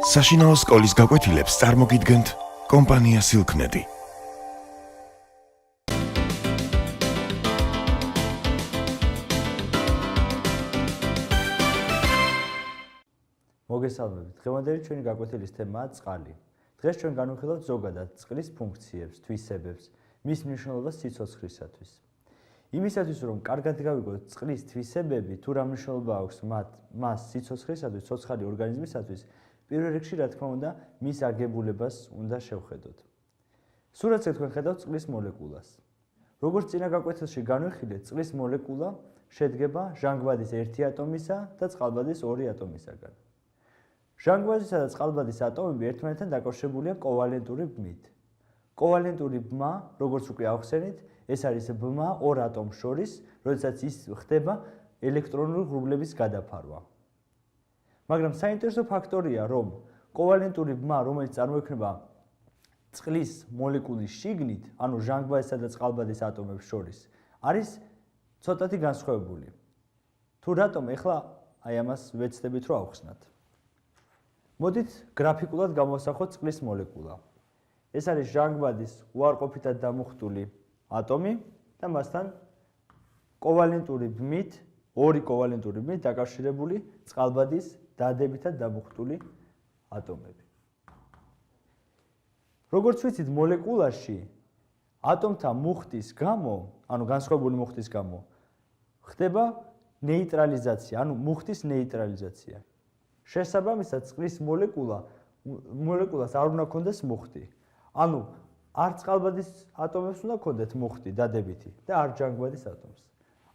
საშინაო სკოლის გაკვეთილებს წარმოგიდგენთ კომპანია Silknet. მოგესალმებით. დღევანდელი ჩვენი გაკვეთილის თემაა წყალი. დღეს ჩვენ განვიხილავთ ზოგადად წყლის ფუნქციებს, თვისებებს, მის მნიშვნელობას სიცოცხლისათვის. იმისათვის, რომ კარგად გავიგოთ წყლის თვისებები, თუ რა მნიშვნელობა აქვს მას სიცოცხლისათვის, ცოცხალი ორგანიზმისათვის, პირველ რიგში, რა თქმა უნდა, მის აგებულებას უნდა შევხედოთ. სურათზე თქვენ ხედავთ წყლის მოლეკულას. როგორც წინა გაკვეთილში განვიხილეთ, წყლის მოლეკულა შედგება ჟანგბადის 1 ატომისა და წყალბადის 2 ატომისაგან. ჟანგბადისა და წყალბადის ატომები ერთმანეთთან დაკავშირებულია კოვალენტური ბმით. კოვალენტური ბმა, როგორც უკვე ავხსენით, ეს არის ბმა ორ ატომს შორის, როდესაც ის ხდება ელექტრონული ღრუბლების გადაფარვა. მაგრამ საინტერესო ფაქტორია, რომ კოვალენტური ბმა, რომელიც წარმოიქმნება წყლის მოლეკულის შიგნით, ანუ ჟანგბადისა და წყალბადის ატომებს შორის, არის ცოტათი განსხვავებული. თუ რატომ, ეხლა აი ამას ვეცდებით რომ ავხსნათ. მოდით გრაფიკულად გამოვსახოთ წყლის მოლეკულა. ეს არის ჟანგბადის უარყოფითად დამუხტული ატომი და მასთან კოვალენტური ბმით, ორი კოვალენტური ბმით დაკავშირებული წყალბადის დადებითად დამუხტული ატომები. როგორც ვიცით, მოლეკულაში ატომთა მუხტის გამო, ანუ განსხვავებული მუხტის გამო, ხდება ნეიტრალიზაცია, ანუ მუხტის ნეიტრალიზაცია. შესაბამისად, წყლის მოლეკულას არ უნდა ქონდეს მუხტი. ანუ არ წყალბადის ატომებს უნდა ქონდეთ მუხტი დადებითი და არ ჟანგბადის ატომს.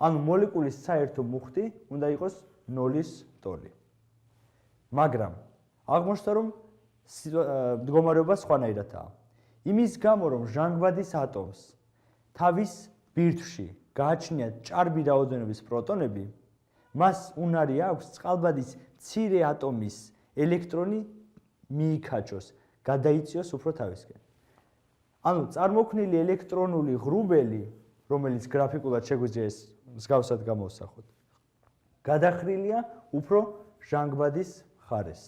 ანუ მოლეკულის საერთო მუხტი უნდა იყოს 0-ის ტოლი. მაგრამ აღმოჩნდა, რომ მდგომარეობა სხვანაირადაა. იმის გამო, რომ ჟანგბადის ატომს თავის ბირთვში გააჩნია ჭარბი რაოდენობის პროტონები, მას უნარი აქვს წყალბადის მცირე ატომის ელექტრონი მიიქაჭოს, გადაიწიოს უფრო თავისკენ. ანუ წარმოქმნილი ელექტრონული ღრუბელი, რომელიც გრაფიკულად შეგვიძლია ეს მსგავსად გამოვსახოთ, გადახრილია უფრო ჟანგბადის მხარეს.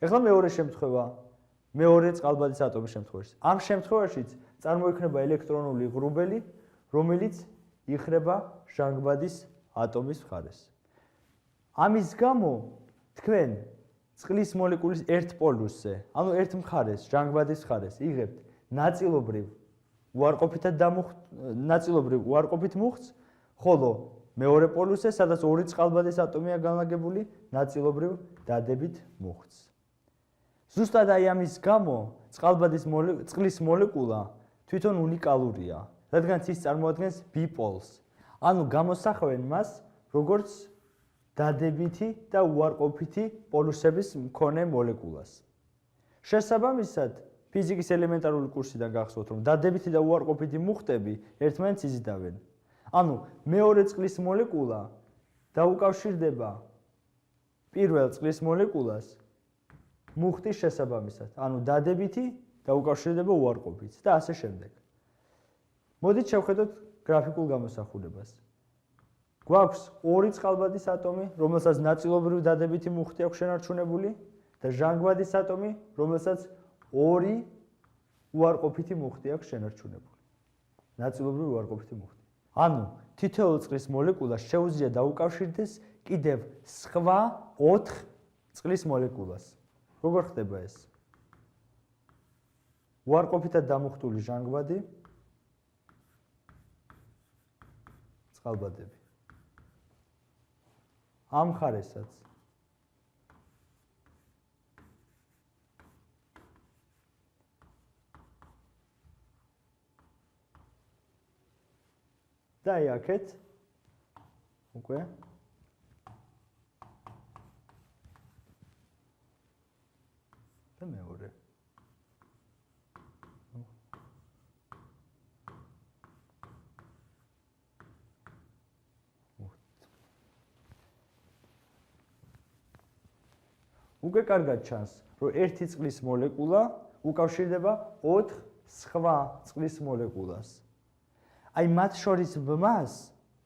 ეხლა მეორე შემთხვევა, მეორე წყალბადის ატომის შემთხვევაში. ამ შემთხვევაშიც წარმოიქმნება ელექტრონული ღრუბელი, რომელიც იხრება ჟანგბადის ატომის მხარეს. ამის გამო თქვენ წყლის მოლეკულის ერთ პოლუსზე, ანუ ერთ მხარეს, ჟანგბადის მხარეს, იღებთ ნაწილობრივ უარყოფით მუხტს, ხოლო მეორე პოლუსზე, სადაც ორი წყალბადის ატომია განლაგებული, ნაწილობრივ დადებით მუხტს. ზუსტად აი ამის გამო წყლის მოლეკულა თვითონ უნიკალურია, რადგან ის წარმოადგენს ბიპოლს, ანუ გამოსახავენ მას როგორც დადებითი და უარყოფითი პოლუსების მქონე მოლეკულას. შესაბამისად, ფიზიკის ელემენტარული კურსიდან გახსოვთ, რომ დადებითი და უარყოფითი მუხტები ერთმანეთს იზიდავენ. ანუ მეორე წყლის მოლეკულა დაუკავშირდება პირველ წყლის მოლეკულას მუხტის შესაბამისად, ანუ დადებითი დაუკავშირდება უარყოფითს და ასე შემდეგ. მოდით შევხედოთ გრაფიკულ გამოსახულებას. გვაქვს ორი წყალბადის ატომი, რომელსაც ნაწილობრივ დადებითი მუხტი აქვს შენარჩუნებული და ჟანგბადის ატომი, რომელსაც ორი უარყოფითი მუხტი აქვს შენარჩუნებული. ნაწილობრივ უარყოფითი მუხტი. ანუ თითოეულ წყლის მოლეკულას შეუძლია დაუკავშირდეს კიდევ სხვა 4 წყლის მოლეკულას. როგორ ხდება ეს? უარყოფითად დამუხტული ჟანგბადი, წყალბადები. ამ მხარესაც და აი აქეთ უკვე და მეორე. უკვე კარგად ჩანს, რომ ერთი წყლის მოლეკულა უკავშირდება 4 სხვა წყლის მოლეკულას. აი მათ შორის ბმას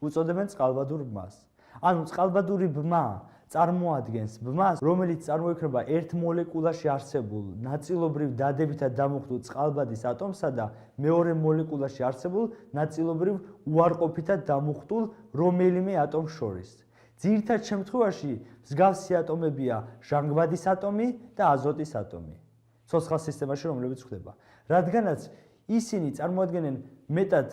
უწოდებენ წყალბადურ ბმას. ანუ წყალბადური ბმა წარმოადგენს ბმას, რომელიც წარმოიქმნება ერთ მოლეკულაში არსებულ ნაწილობრივ დადებითად დამუხტულ წყალბადის ატომსა და მეორე მოლეკულაში არსებულ ნაწილობრივ უარყოფითად დამუხტულ რომელიმე ატომს შორის. ძირითად შემთხვევაში მსგავსი ატომებია ჟანგბადის ატომი და აზოტის ატომი. ცოცხალ სისტემაში რომლებიც ხდება. რადგანაც ისინი წარმოადგენენ მეტად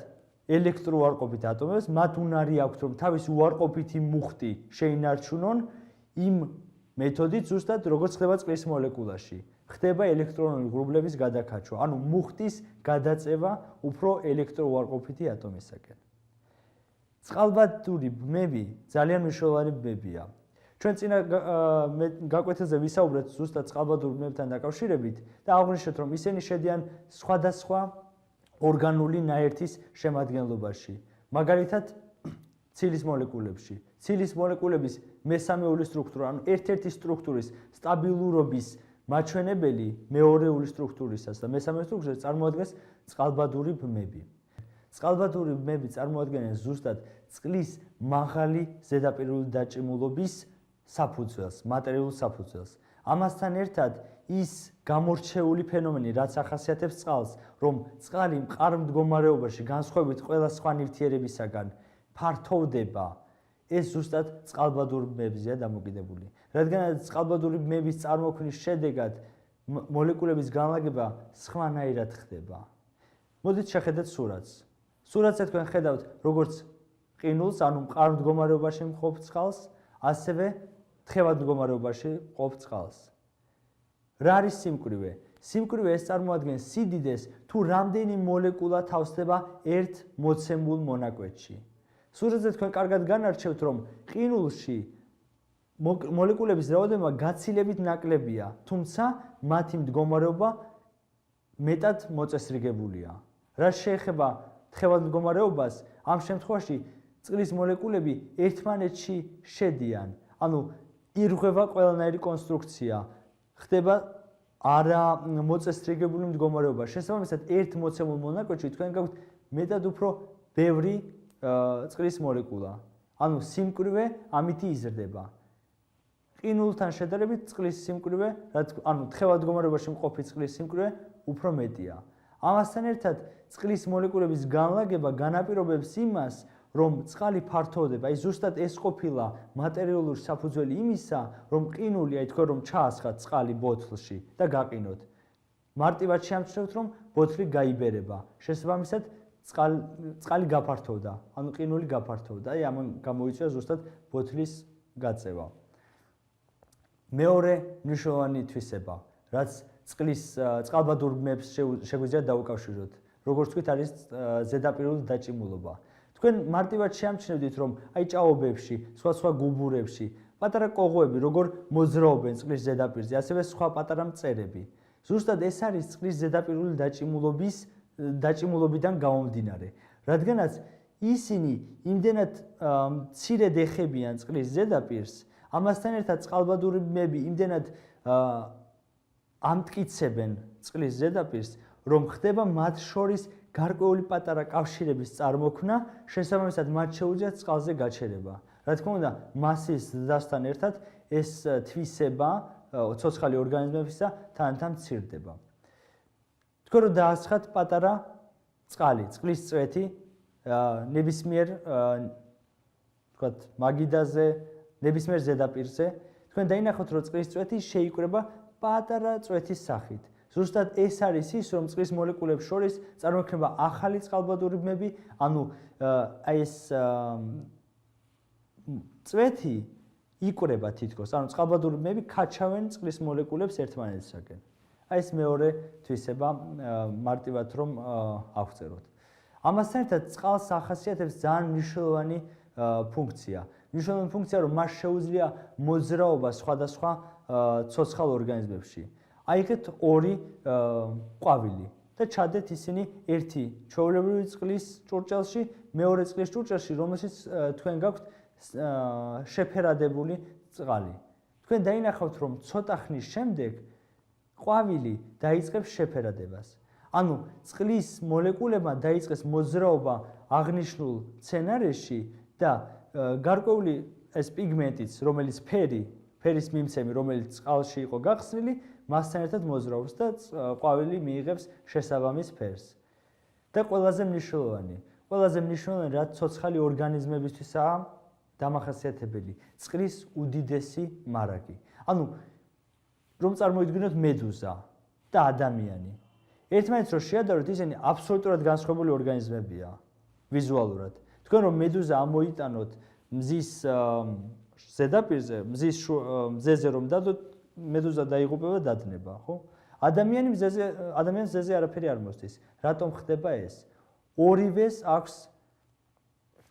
ელექტროუარყოფით ატომებს, მათ უნარი აქვთ, რომ თავის უარყოფითი მუხტი შეინარჩუნონ იმ მეთოდით ზუსტად როგორც ხდება წყლის მოლეკულაში. ხდება ელექტრონული ღრუბლების გადაკაჩვა, ანუ მუხტის გადაწევა უფრო ელექტროუარყოფითი ატომისაკენ. წყალბადური ბმები ძალიან მნიშვნელოვანი ბმებია. ჩვენ წინა გაკვეთილზე ვისაუბრეთ ზუსტად წყალბადურ ბმებთან დაკავშირებით და აღვნიშნეთ, რომ ისინი შედიან სხვადასხვა ორგანული ნაერთის შემადგენლობაში. მაგალითად, ცილის მოლეკულებში. ცილის მოლეკულების მესამეული სტრუქტურა, ანუ ერთ-ერთი სტრუქტურის სტაბილურობის მაჩვენებელი მეორეული სტრუქტურისას და მესამე სტრუქტურას წარმოადგენს წყალბადური ბმები. წყალბადური ბმები წარმოადგენენ ზუსტად წყლის მაღალი ზედაპირული დაჭიმულობის საფუძველს, მატერიალურ საფუძველს. ამასთან ერთად ის გამორჩეული ფენომენი, რაც ახასიათებს წყალს, რომ წყალი მყარ მდგომარეობაში განსხვავებით ყველა სხვა ნივთიერებისაგან ფართოვდება, ეს ზუსტად წყალბადურ ბმებზეა დამოკიდებული. რადგანაც წყალბადური ბმების წარმოქმნის შედეგად მოლეკულების განლაგება სხვანაირად ხდება. მოდით შეხედეთ სურათს. სურათზე თქვენ ხედავთ, როგორც ყინულს, ანუ მყარ მდგომარეობაში მყოფ წყალს, ასევე თხევად მდგომარეობაში მყოფ წყალს. რა არის სიმკვრივე? სიმკვრივე ეს წარმოადგენს სიდიდეს, თუ რამდენი მოლეკულა თავსდება ერთ მოცემულ მონაკვეთში. სურათზე თქვენ კარგად განარჩევთ, რომ ყინულში მოლეკულების რაოდენობა გაცილებით ნაკლებია, თუმცა მათი მდგომარეობა მეტად მოწესრიგებულია. რაც შეეხება თხევად მდგომარეობას, ამ შემთხვევაში წყლის მოლეკულები ერთმანეთში შედიან, ანუ ირღვევა ყველანაირი კონსტრუქცია, ხდება არა მოწესრიგებული მდგომარეობა. შესაბამისად, ერთ მოცემულ მონაკვეთში თქვენ გაქვთ მეტად უფრო ბევრი წყლის მოლეკულა. ანუ სიმკვრივე ამითი იზრდება. ყინულთან შედარებით წყლის სიმკვრივე, ანუ თხევად მდგომარეობაში მყოფი წყლის სიმკვრივე უფრო მეტია. ამასთან ერთად, წყლის მოლეკულების განლაგება განაპირობებს იმას, რომ წყალი ფართოვდება. აი ზუსტად ეს ყოფილა მატერიალური საფუძველი იმისა, რომ ყინული, აი თქვენ რომ ჩაასხათ წყალი ბოთლში და გაყინოთ. მარტივად შეამჩნევთ, რომ ბოთლი გაიბერება. შესაბამისად, წყალი გაფართოვდა, ანუ ყინული გაფართოვდა. აი ამან გამოიწვია ზუსტად ბოთლის გაწევა. მეორე მნიშვნელოვანი თვისება, რაც წყალბადურ ბმებს შეგვიძლია დაუკავშიროთ. როგორც თქვით, არის ზედაპირული დაჭიმულობა. თქვენ მარტივად შეამჩნევდით, რომ აი ჭაობებში, სხვა გუბურებში, პატარა კოღოები როგორ მოძრაობენ წყლის ზედაპირზე, ასევე სხვა პატარა მწერები. ზუსტად ეს არის წყლის ზედაპირული დაჭიმულობიდან გამომდინარე. რადგანაც ისინი იმდენად მცირედ ეხებიან წყლის ზედაპირს, ამასთან ერთად წყალბადური ბმები იმდენად ამტკიცებენ წყლის ზედაპირს, რომ ხდება მათ შორის გარკვეული პატარა კავშირების წარმოქმნა, შესაბამისად მათ შეუძლიათ წყალზე გაჩერება. რა თქმა უნდა, მასის ზრდასთან ერთად ეს თვისება ცოცხალი ორგანიზმებისა თანდათან მცირდება. თქვენ რომ დაასხათ პატარა წყალი, წყლის წვეთი ნებისმიერ თქვათ მაგიდაზე, ნებისმიერ ზედაპირზე, თქვენ დაინახოთ, რომ წყლის წვეთი შეიკრება პატარა წვეთის სახით. ზუსტად ეს არის ის, რომ წყლის მოლეკულებს შორის წარმოიქმნება ახალი წყალბადური ბმები, ანუ აი ეს წვეთი იკრება თითქოს, ანუ წყალბადური ბმები ქაჩავენ წყლის მოლეკულებს ერთმანეთისაგან. აი ეს მეორე თვისება მარტივად რომ ავწეროთ. ამასთან ერთად წყალს ახასიათებს ძალიან მნიშვნელოვანი ფუნქცია. მნიშვნელოვანი ფუნქცია, რომ მას შეუძლია მოძრაობა სხვადასხვა ცოცხალ ორგანიზმებში. აიღეთ ორი ყვავილი და ჩადეთ ისინი ერთი ჩვეულებრივი წყლის ჭურჭელში, მეორე წყლის ჭურჭელში, რომელშიც თქვენ გაქვთ შეფერადებული წყალი. თქვენ დაინახავთ, რომ ცოტა ხნის შემდეგ ყვავილი დაიწყებს შეფერადებას. ანუ წყლის მოლეკულებმა დაიწყეს მოძრაობა აღნიშნულ სცენარში და გარკვეული ეს პიგმენტიც, რომელიც ფერის მიმცემი, რომელიც წყალში იყო გახსნილი, მასთან ერთად მოძრაობს და ყვავილი მიიღებს შესაბამის ფერს. და ყველაზე მნიშვნელოვანი, რაც ცოცხალი ორგანიზმებისთვისაა დამახასიათებელი, წყლის უდიდესი მარაგი. ანუ რომ წარმოიდგინოთ მედუზა და ადამიანი. ერთმანეთს რო შეადაროთ, ისინი აბსოლუტურად განსხვავებული ორგანიზმებია ვიზუალურად. თქვენ რომ მედუზა ამოიტანოთ მზის ზედაპირზე, მზეზე რომ დადოთ, მედუზა დაიღუპება, დადნება, ხო? ადამიანის მზეზე არაფერი არ მოსდის. რატომ ხდება ეს? ორივეს აქვს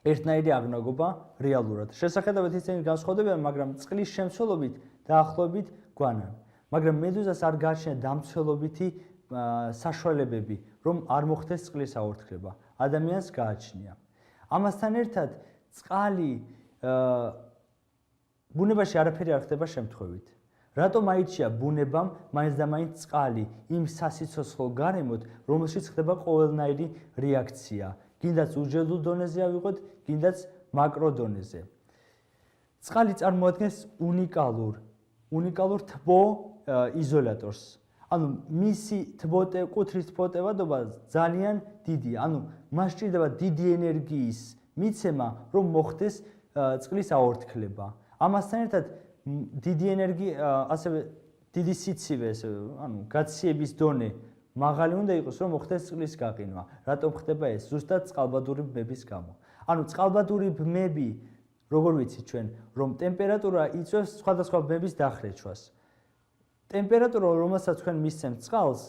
ერთნაირი აღნაგობა რეალურად. შესაძლოა ისინი განსხვავდებიან, მაგრამ წყლის შემცველობით დაახლოებით გვანან. მაგრამ მედუზას არ გააჩნია დამცველობითი საშუალებები, რომ არ მოხდეს წყლის აორთქლება. ადამიანს გააჩნია. ამასთან ერთად წყალი ბუნებაში არაფერი არ ხდება შემთხვევით. რატომ აირჩია ბუნებამ მაინც და მაინც წყალი იმ სასიცოცხლო გარემოთ, რომელშიც ხდება ყოველნაირი რეაქცია, გინდაც უჯრედულ დონეზე ავიღოთ, გინდაც მაკრო დონეზე. წყალი წარმოადგენს უნიკალურ თბო იზოლატორს. ანუ მისი კუთრის თბოტევადობა ძალიან დიდია. ანუ მას სჭირდება დიდი ენერგიის მიცემა, რომ მოხდეს წყლის აორთქლება. ამასთან ერთად დიდი ენერგია, ასევე დიდი სიცივე, ანუ გაციების დონე მაღალი უნდა იყოს, რომ მოხდეს წყლის გაყინვა. რატომ ხდება ეს? ზუსტად წყალბადური ბმების გამო. ანუ წყალბადური ბმები, როგორ ვიცით ჩვენ, რომ ტემპერატურა იწვევს სხვადასხვა ბმების დახრეჩვას. ტემპერატურა, რომელსაც თქვენ მისცემთ წყალს,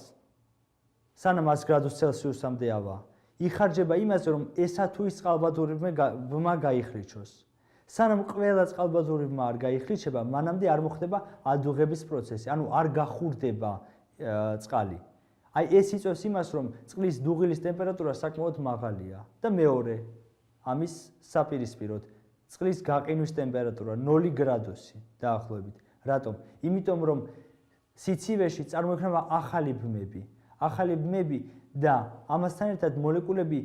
სანამ 100 გრადუს ცელსიუსამდე ავა, იხარჯება იმაზე, რომ ესა თუ ის წყალბადური ბმა გაიხრიჩოს. სანამ ყველა წყალბადური ბმა არ გაიხრიჩება, მანამდე არ მოხდება ადუღების პროცესი, ანუ არ გახურდება წყალი. აი ეს იწვევს იმას, რომ წყლის დუღილის ტემპერატურა საკმაოდ მაღალია და მეორე, ამის საპირისპიროდ, წყლის გაყინვის ტემპერატურა 0 გრადუსი დაახლოებით. რატომ? იმიტომ რომ სიცივეში წარმოიქმნება ახალი ბმები და ამასთან ერთად მოლეკულები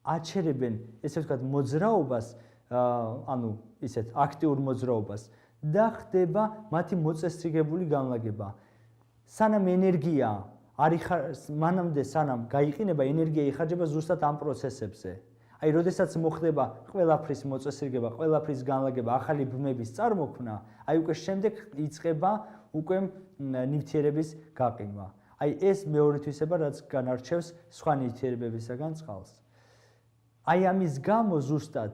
აჩერებენ, ესე ვთქვათ, მოძრაობას, ანუ ისეთ აქტიურ მოძრაობას და ხდება მათი მოწესრიგებული განლაგება. სანამ ენერგია მანამდე სანამ გაიყინება, ენერგია იხარჯება ზუსტად ამ პროცესებზე. აი, როდესაც მოხდება ყველაფრის მოწესრიგება, ყველაფრის განლაგება, ახალი ბმების წარმოქმნა, აი უკვე შემდეგ იწყება უკვე ნივთიერების გაყინვა. აი ეს მეორე თვისება, რაც განარჩევს სხვა ნივთიერებებისაგან წყალს. აი ამის გამო ზუსტად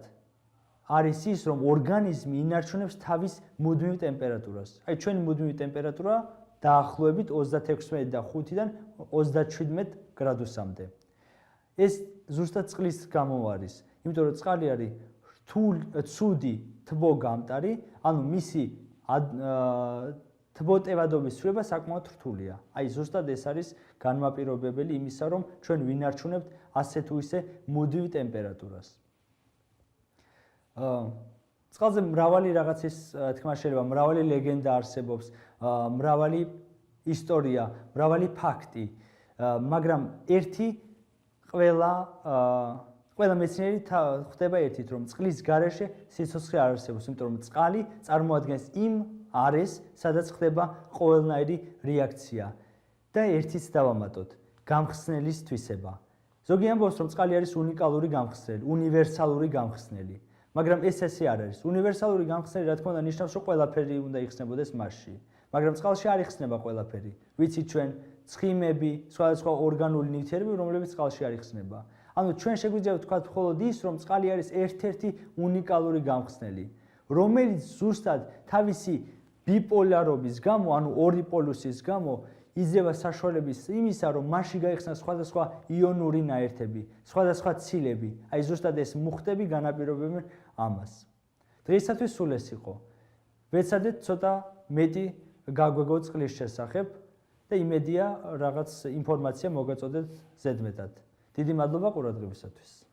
არის ის, რომ ორგანიზმი ინარჩუნებს თავის მუდმივ ტემპერატურას. აი ჩვენი მუდმივი ტემპერატურა დაახლოებით 36.5-დან 37 გრადუსამდე. ეს ზუსტად წყლის გამო არის, იმიტომ რომ წყალი არის ცუდი თბოგამტარი, ანუ მისი თბოტევადობის ცვლილება საკმაოდ რთულია. აი ზუსტად ეს არის განმაპირობებელი იმისა, რომ ჩვენ ვინარჩუნებთ ასე თუ ისე მუდმივ ტემპერატურას. წყალზე მრავალი რაღაცის თქმა შეიძლება, მრავალი ლეგენდა არსებობს, მრავალი ისტორია, მრავალი ფაქტი, მაგრამ ყველა მეცნიერი ხვდება ერთით, რომ წყლის გარეშე სიცოცხლე არ არსებობს, იმიტომ რომ წყალი წარმოადგენს იმ არეს, სადაც ხდება ყოველნაირი რეაქცია და ერთიც დავამატოთ, გამხსნელის თვისება. ზოგი ამბობს, რომ წყალი არის უნიკალური გამხსნელი, უნივერსალური გამხსნელი. მაგრამ ეს ესე არ არის. უნივერსალური გამხსნელი, რა თქმა უნდა, ნიშნავს, რომ ყველაფერი უნდა იხსნებოდეს მასში. მაგრამ წყალში არ იხსნება ყველაფერი. ვიცით ჩვენ ცხიმები, სხვადასხვა ორგანული ნივთიერებები, რომლებიც წყალში არ იხსნება. ანუ ჩვენ შეგვიძლია ვთქვათ მხოლოდ ის, რომ წყალი არის ერთ-ერთი უნიკალური გამხსნელი, რომელიც ზუსტად თავისი ბიპოლარობის გამო, ანუ ორი პოლუსის გამო, იძლევა საშუალების იმისა, რომ მასში გაიხსნას სხვადასხვა იონური ნაერთები, სხვადასხვა ცილები. აი ზუსტად ეს მუხტები განაპირობებენ ამას. დღეისათვის სულ ეს იყო. ვეცადეთ ცოტა მეტი გაგვეგო წყლის შესახებ და იმედია რაღაც ინფორმაცია მოგაწოდეთ ზედმეტად. დიდი მადლობა ყურადღებისათვის.